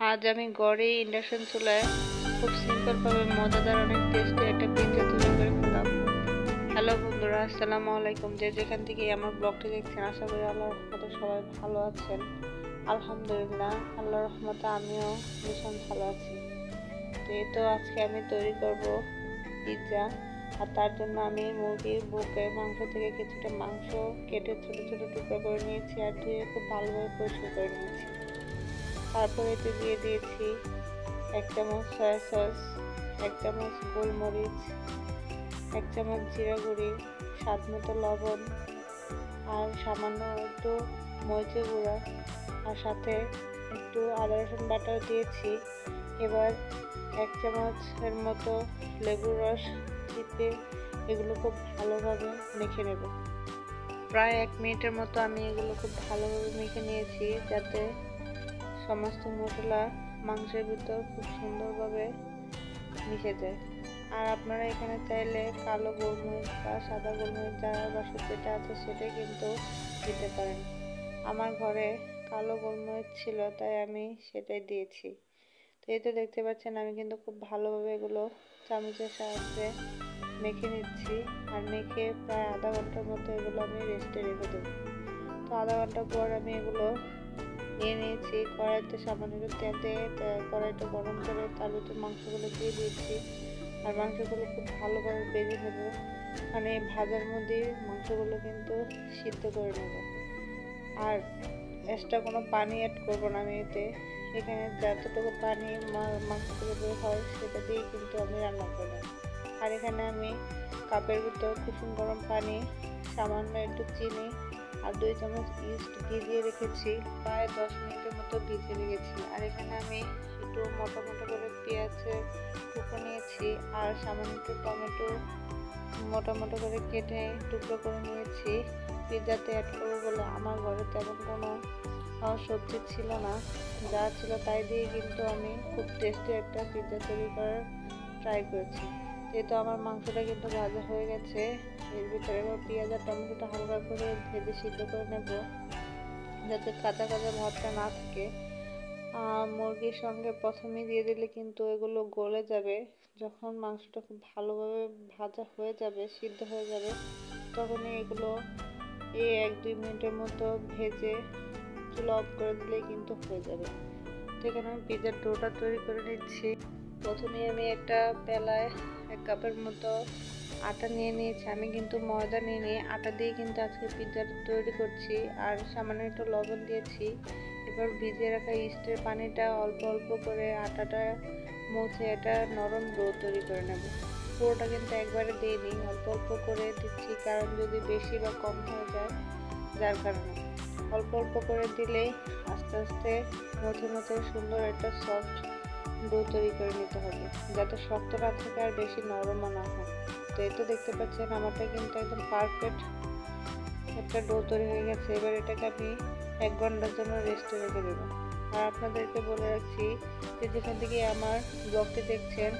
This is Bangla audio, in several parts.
আজ আমি ঘরে ইন্ডাকশন চুলায় খুব সিম্পলভাবে মজাদার অনেক টেস্টি একটা পিৎজা তৈরি করে খেলাম। হ্যালো বন্ধুরা, আসসালামু আলাইকুম। যে যেখান থেকে আমার ব্লগটি দেখছেন, আশা করি আল্লাহর রহমতে সবাই ভালো আছেন। আলহামদুলিল্লাহ, আল্লাহর রহমতে আমিও ভীষণ ভালো আছি। তো এই তো আজকে আমি তৈরি করব পিৎজা। আর তার জন্য আমি মুরগির বুকের মাংস থেকে কিছুটা মাংস কেটে ছোট ছোট টুকরো করে নিয়েছি আর ধুয়ে খুব ভালোভাবে পরিষ্কার করে নিয়েছি। তারপরে এতে দিয়ে দিয়েছি 1 চামচ সয়া সস, 1 চামচ গোলমরিচ, 1 চামচ জিরা গুঁড়ি, স্বাদ মতো লবণ আর সামান্য একটু মরিচের গুঁড়া আর সাথে একটু আদা রসুন বাটাও দিয়েছি। এবার 1 চামচের মতো লেবুর রস চিপে এগুলো খুব ভালোভাবে মেখে নেব। প্রায় 1 মিনিটের মতো আমি এগুলো খুব ভালোভাবে মেখে নিয়েছি, যাতে সমস্ত মশলা মাংসের ভিতর খুব সুন্দরভাবে মিশে যায়। আর আপনারা এখানে চাইলে কালো গোলমরিচ বা সাদা গোলমরিচ যার বাসায় যেটা আছে সেটাই কিন্তু দিতে পারেন। আমার ঘরে কালো গোলমরিচ ছিল, তাই আমি সেটাই দিয়েছি। তো এই তো দেখতে পাচ্ছেন আমি কিন্তু খুব ভালোভাবে এগুলো চামচের সাহায্যে মেখে নিচ্ছি। আর মেখে প্রায় আধা ঘন্টার মতো এগুলো আমি রেস্টে রেখে দেবো। তো আধা ঘন্টা পর আমি এগুলো নিয়ে নিয়েছি। কড়াইতে সামান্য একটু তেল দিয়ে কড়াইটা গরম করে তার ভিতরে মাংসগুলো দিয়ে দিয়েছি। আর মাংসগুলো খুব ভালোভাবে ভেজে নেব, মানে ভাজার মধ্যে মাংসগুলো কিন্তু সিদ্ধ করে নেব। আর এক্সট্রা কোনো পানি অ্যাড করবো না আমি এতে। এখানে যতটুকু পানি মাংস থেকে বের হয় সেটা দিয়ে কিন্তু আমি রান্না করব। আর এখানে আমি কাপের ভিতর কুসুম গরম পানি, সামান্য একটু চিনি আর 2 চামচ ইস্ট ভিজিয়ে রেখেছি। প্রায় 10 মিনিটের মতো ভিজিয়ে রেখেছি। আর এখানে আমি একটু মোটা মোটা করে পেঁয়াজের টুকরো নিয়েছি আর সামান্য একটু টমেটো মোটা মোটা করে কেটে টুকরো করে নিয়েছি। পিৎজাতে অ্যাড করবো বলে আমার ঘরে তেমন কোনো সবজি ছিল না, যা ছিল তাই দিয়ে কিন্তু আমি খুব টেস্টি একটা পিৎজা তৈরি করার ট্রাই করেছি। যেহেতু আমার মাংসটা কিন্তু ভাজা হয়ে গেছে, এর ভিতরে এবার পেঁয়াজ আর টমেটোটা হালকা করে ভেজে সিদ্ধ করে নেব, যাতে কাঁচা কাঁচা ভাবটা না থাকে। মুরগির সঙ্গে প্রথমে দিয়ে দিলে কিন্তু এগুলো গলে যাবে। যখন মাংসটা খুব ভালোভাবে ভাজা হয়ে যাবে, সিদ্ধ হয়ে যাবে, তখনই এগুলো 1-2 মিনিটের মতো ভেজে চুলা অফ করে দিলেই কিন্তু হয়ে যাবে। তো এখানে আমি পিৎজার ডোটা তৈরি করে নিচ্ছি। প্রথমে আমি একটা পেলায় 1 কাপের মতো আটা নিয়ে নিয়েছি। আমি কিন্তু ময়দা নিয়ে নিয়ে আটা দিয়ে কিন্তু আজকে পিৎজাটা তৈরি করছি। আর সামান্য একটু লবণ দিয়েছি। এবার ভিজিয়ে রাখা ইস্টের পানিটা অল্প অল্প করে আটাটা মুছে এটা নরম ডো তৈরি করে নেব। পুরোটা কিন্তু একবারে দিইনি, অল্প অল্প করে দিচ্ছি, কারণ যদি বেশি বা কম হয়ে যায়, যার কারণে অল্প অল্প করে দিলেই আস্তে আস্তে মধ্যে মধ্যে সুন্দর একটা সফট ডো তৈরি করে নিতে হবে, যাতে শক্ত না থাকে আর বেশি নরমও না হয়। তো এই তো দেখতে পাচ্ছেন আমারটা কিন্তু একদম পারফেক্ট একটা ডো তৈরি হয়ে গেছে। এবার এটাকে আমি 1 ঘন্টার জন্য রেস্টে রেখে দেবো। আর আপনাদেরকে বলে রাখছি যে যেখান থেকে আমার ব্লগটি দেখছেন,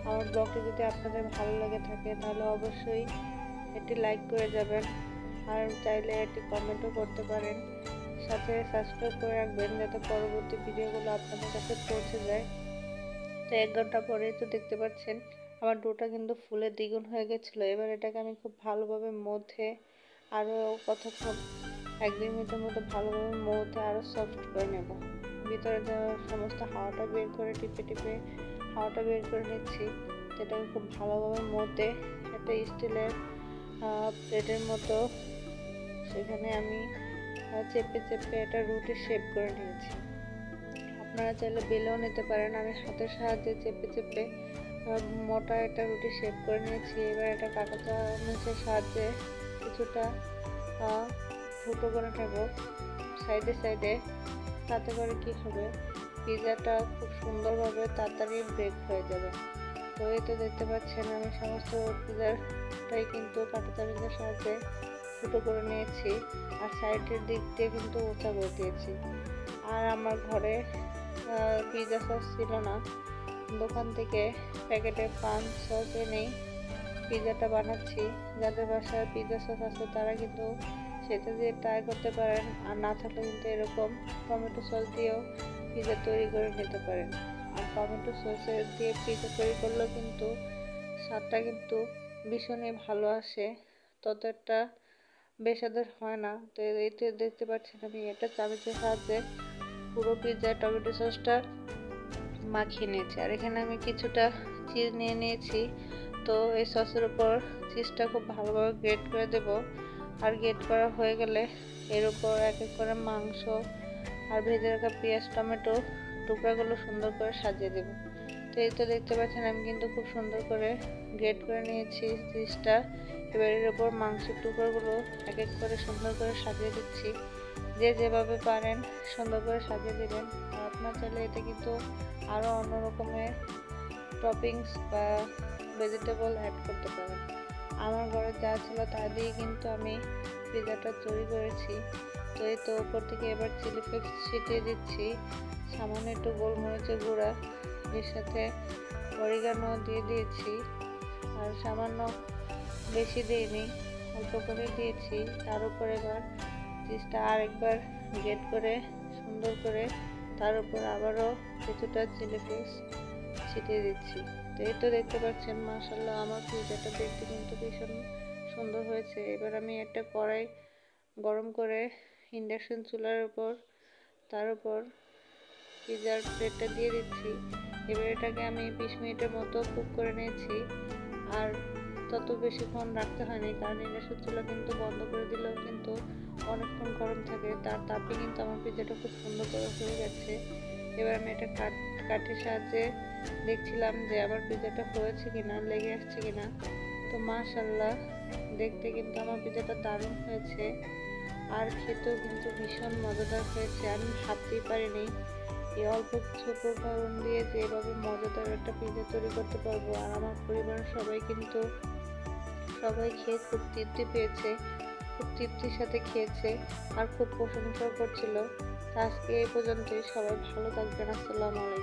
আমার ব্লগটি যদি আপনাদের ভালো লেগে থাকে তাহলে অবশ্যই একটি লাইক করে যাবেন। আর চাইলে একটি কমেন্টও করতে পারেন। সাথে সাবস্ক্রাইব করে রাখবেন, যাতে পরবর্তী ভিডিওগুলো আপনাদের কাছে পৌঁছে যায়। তো 1 ঘন্টা পরেই তো দেখতে পাচ্ছেন আমার ডোটা কিন্তু ফুলে দ্বিগুণ হয়ে গেছিলো। এবার এটাকে আমি খুব ভালোভাবে মধ্যে আরও কতক্ষণ 1-2 মিনিটের মতো ভালোভাবে মধ্যে আরও সফট করে নেব। ভিতরে দেওয়া সমস্ত হাওয়াটা বের করে টিপে টিপে হাওয়াটা বের করে নিচ্ছি। এটাকে খুব ভালোভাবে মধ্যে একটা স্টিলের প্লেটের মতো সেখানে আমি চেপে চেপে এটা রুটি শেপ করে নিয়েছি। আপনারা চাইলে বেলেও নিতে পারেন। আমি হাতের সাহায্যে চেপে চেপে মোটা একটা রুটি শেপ করে নিয়েছি। এবার এটা কাঁটা চামচের সাহায্যে কিছুটা ফুটো করে নেব সাইডে সাইডে। তাতে করে কি হবে, পিৎজাটা খুব সুন্দরভাবে তাড়াতাড়ি বেক হয়ে যাবে। তো এই তো দেখতে পাচ্ছেন আমি সমস্ত পিৎজাটাই কিন্তু কাঁটা চামচের সাহায্যে ফুটো করে নিয়েছি আর সাইডের দিক দিয়ে কিন্তু উঁচা করে দিয়েছি। আর আমার ঘরে পিৎজা সস ছিল না, দোকান থেকে প্যাকেটে পান সস এনেই পিৎজাটা বানাচ্ছি। যাদের বাসায় পিৎজা সস আছে তারা কিন্তু সেটা দিয়ে ট্রাই করতে পারেন। আর না থাকলে কিন্তু এরকম টমেটো সস দিয়েও পিৎজা তৈরি করে নিতে পারেন। আর টমেটো সসে দিয়ে পিৎজা তৈরি করলেও কিন্তু স্বাদটা কিন্তু ভীষণই ভালো আসে, ততটা বেশাদের হয় না। তো এতে দেখতে পাচ্ছেন আমি এটা চামচের সাহায্যে পুরো পিৎজা টমেটো সসটা মাখিয়ে নিয়েছি। আর এখানে আমি কিছুটা চিজ নিয়ে নিয়েছি। তো এই সসের উপর চিজটা খুব ভালোভাবে গ্রেট করে দেব। আর গ্রেট করা হয়ে গেলে এর উপর এক এক করে মাংস আর ভেজে রাখা পেঁয়াজ টমেটো টুকরাগুলো সুন্দর করে সাজিয়ে দেব। তো এই তো দেখতে পাচ্ছেন আমি কিন্তু খুব সুন্দর করে গ্রেট করে নিয়েছি চিজটা। এবার এর উপর মাংসের টুকরোগুলো এক এক করে সুন্দর করে সাজিয়ে দিচ্ছি। যে যেভাবে পারেন সুন্দর করে সাজিয়ে দেবেন। আর আপনার চাইলে এতে কিন্তু আরও অন্য রকমের টপিংস বা ভেজিটেবল অ্যাড করতে পারেন। আমার ঘরে যা ছিল তা দিয়ে কিন্তু আমি পিৎজাটা তৈরি করেছি। তো এই তো উপর থেকে এবার চিলি ফ্লেক্স ছিটিয়ে দিচ্ছি, সামান্য একটু গোলমরিচের গুঁড়া, এর সাথে অরিগানো দিয়ে দিয়েছি। আর সামান্য বেশি দিইনি, অল্প করে দিয়েছি। তার উপর এবার চিজটা আরেকবার গ্রেট করে সুন্দর করে তার উপর আবারও কিছুটা চিলি ফ্লেক্স ছিটিয়ে দিচ্ছি। তো এই তো দেখতে পাচ্ছেন মাশাআল্লাহ আমার পিৎজাটা দেখতে কিন্তু ভীষণ সুন্দর হয়েছে। এবার আমি একটা কড়াই গরম করে ইন্ডাকশন চুলার উপর তার উপর পিৎজার প্লেটটা দিয়ে দিচ্ছি। এবার এটাকে আমি 20 মিনিটের মতো কুক করে নিয়েছি। আর তত বেশিক্ষণ রাখতে হয়নি, কারণ ইন্ডাকশন চুলা কিন্তু বন্ধ করে দিলেও কিন্তু অনেকক্ষণ গরম থাকে। তার তাপে কিন্তু আমার পিৎজাটা খুব সুন্দর করে হয়ে গেছে। এবার আমি এটা কাঠের সাহায্যে দেখছিলাম যে আমার পিৎজাটা হয়েছে কিনা, লেগে আসছে কিনা। তো মাশাআল্লাহ দেখতে কিন্তু আমার পিৎজাটা দারুণ হয়েছে। আর খেতেও কিন্তু ভীষণ মজাদার হয়েছে। আমি ভাবতেই পারিনি এই অল্প কিছু উপকরণ দিয়ে যে এভাবে মজাদার একটা পিৎজা তৈরি করতে পারবো। আর আমার পরিবারের সবাই কিন্তু খেয়ে খুব তৃপ্তি পেয়েছে, খুব তৃপ্তির সাথে খেয়েছে আর খুব প্রশংসা করছিল। আজকে এই পর্যন্তই। সবাই ভালো থাকবেন। আসসালামু আলাইকুম।